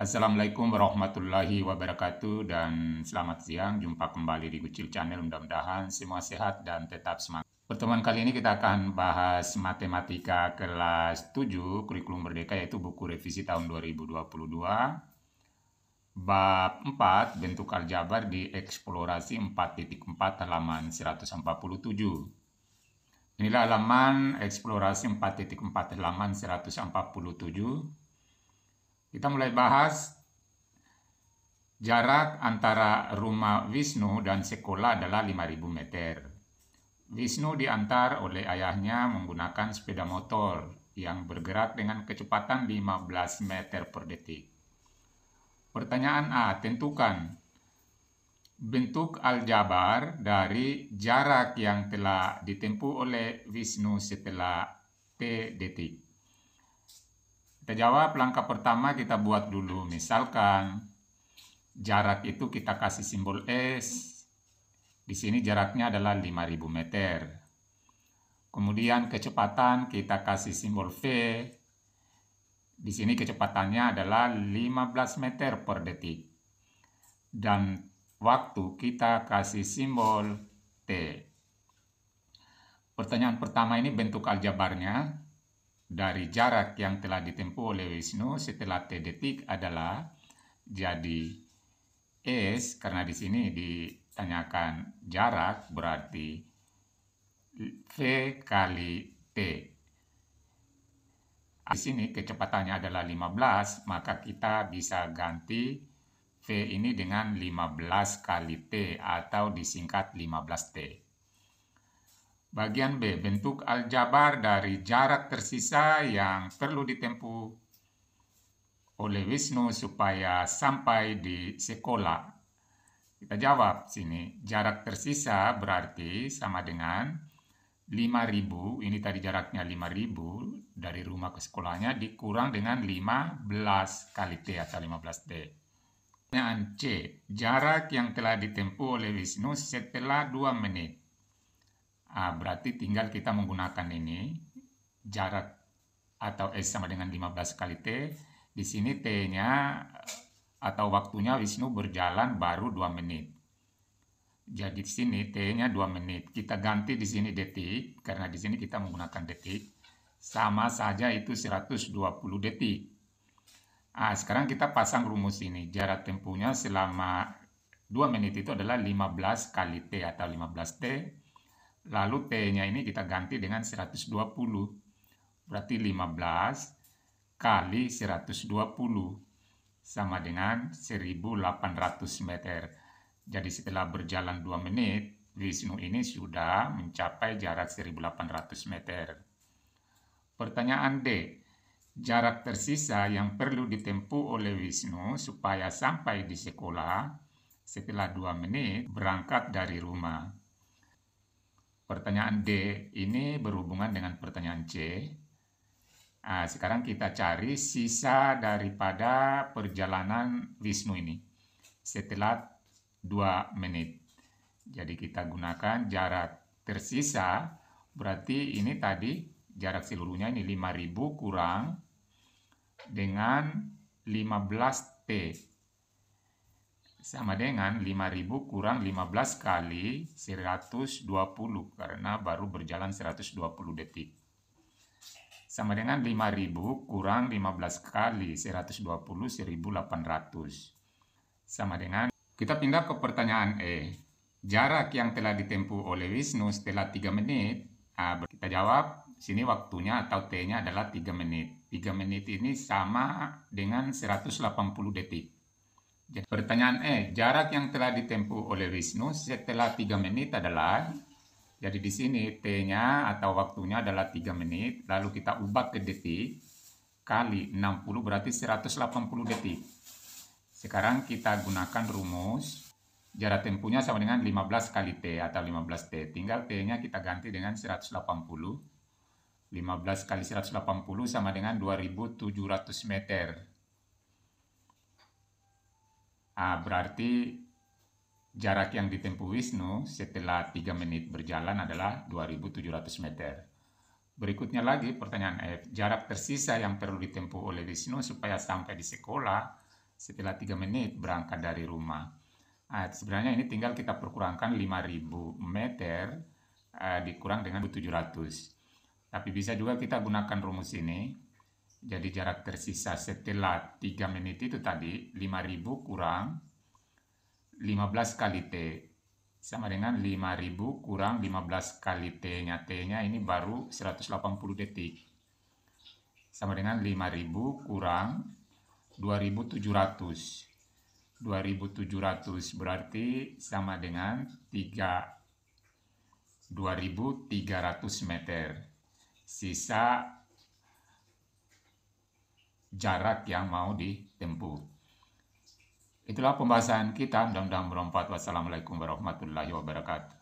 Assalamualaikum warahmatullahi wabarakatuh dan selamat siang. Jumpa kembali di Gucil Channel. Mudah-mudahan semua sehat dan tetap semangat. Pertemuan kali ini kita akan bahas matematika kelas 7 kurikulum merdeka, yaitu buku revisi tahun 2022. Bab 4 bentuk aljabar di eksplorasi 4.4 halaman 147. Inilah halaman eksplorasi 4.4 halaman 147. Kita mulai bahas jarak antara rumah Wisnu dan sekolah adalah 5.000 meter. Wisnu diantar oleh ayahnya menggunakan sepeda motor yang bergerak dengan kecepatan 15 meter per detik. Pertanyaan A, tentukan bentuk aljabar dari jarak yang telah ditempuh oleh Wisnu setelah T detik. Kita jawab, langkah pertama kita buat dulu. Misalkan jarak itu kita kasih simbol S. Di sini jaraknya adalah 5.000 meter. Kemudian kecepatan kita kasih simbol V. Di sini kecepatannya adalah 15 meter per detik. Dan waktu kita kasih simbol T. Pertanyaan pertama ini bentuk aljabarnya dari jarak yang telah ditempuh oleh Wisnu setelah T detik adalah, jadi S, karena di sini ditanyakan jarak, berarti V kali T. Di sini kecepatannya adalah 15, maka kita bisa ganti V ini dengan 15 kali T atau disingkat 15T. Bagian B, bentuk aljabar dari jarak tersisa yang perlu ditempuh oleh Wisnu supaya sampai di sekolah. Kita jawab sini, jarak tersisa berarti sama dengan 5.000, ini tadi jaraknya 5.000 dari rumah ke sekolahnya, dikurang dengan 15 kali T atau 15T. Pertanyaan C, jarak yang telah ditempuh oleh Wisnu setelah 2 menit. Berarti tinggal kita menggunakan ini, jarak atau S sama dengan 15 kali T. Di sini T-nya atau waktunya Wisnu berjalan baru 2 menit. Jadi di sini T-nya 2 menit. Kita ganti di sini detik, karena di sini kita menggunakan detik. Sama saja itu 120 detik. Sekarang kita pasang rumus ini. Jarak tempuhnya selama 2 menit itu adalah 15 kali T atau 15T. Lalu T-nya ini kita ganti dengan 120. Berarti 15 kali 120 sama dengan 1.800 meter. Jadi setelah berjalan 2 menit, Wisnu ini sudah mencapai jarak 1.800 meter. Pertanyaan D, jarak tersisa yang perlu ditempuh oleh Wisnu supaya sampai di sekolah setelah 2 menit berangkat dari rumah. Pertanyaan D ini berhubungan dengan pertanyaan C. Sekarang kita cari sisa daripada perjalanan Wisnu ini setelah 2 menit. Jadi kita gunakan jarak tersisa, berarti ini tadi jarak seluruhnya ini 5.000 kurang dengan 15T. Sama dengan 5.000 kurang 15 kali 120, karena baru berjalan 120 detik. Sama dengan 5.000 kurang 15 kali 120, 1.800. Sama dengan, kita pindah ke pertanyaan E. Jarak yang telah ditempuh oleh Wisnu setelah 3 menit, kita jawab, sini waktunya atau T-nya adalah 3 menit. 3 menit ini sama dengan 180 detik. Jadi, pertanyaan E, jarak yang telah ditempuh oleh Wisnu setelah 3 menit adalah, jadi di sini T-nya atau waktunya adalah 3 menit, lalu kita ubah ke detik, kali 60 berarti 180 detik. Sekarang kita gunakan rumus, jarak tempuhnya sama dengan 15 kali T atau 15T. Tinggal T-nya kita ganti dengan 180. 15 kali 180 sama dengan 2.700 meter. Berarti jarak yang ditempuh Wisnu setelah 3 menit berjalan adalah 2.700 meter. Berikutnya lagi pertanyaan F. Jarak tersisa yang perlu ditempuh oleh Wisnu supaya sampai di sekolah setelah 3 menit berangkat dari rumah. Sebenarnya ini tinggal kita perkurangkan 5.000 meter dikurang dengan 1.700. Tapi bisa juga kita gunakan rumus ini. Jadi jarak tersisa setelah 3 menit itu tadi 5.000 kurang 15 kali T sama dengan 5.000 kurang 15 kali T-nya. T-nya ini baru 180 detik. Sama dengan 5.000 kurang 2.700. 2.700 berarti sama dengan 2.300 meter. Sisa jarak yang mau ditempuh. Itulah pembahasan kita. Mudah-mudahan bermanfaat. Wassalamualaikum warahmatullahi wabarakatuh.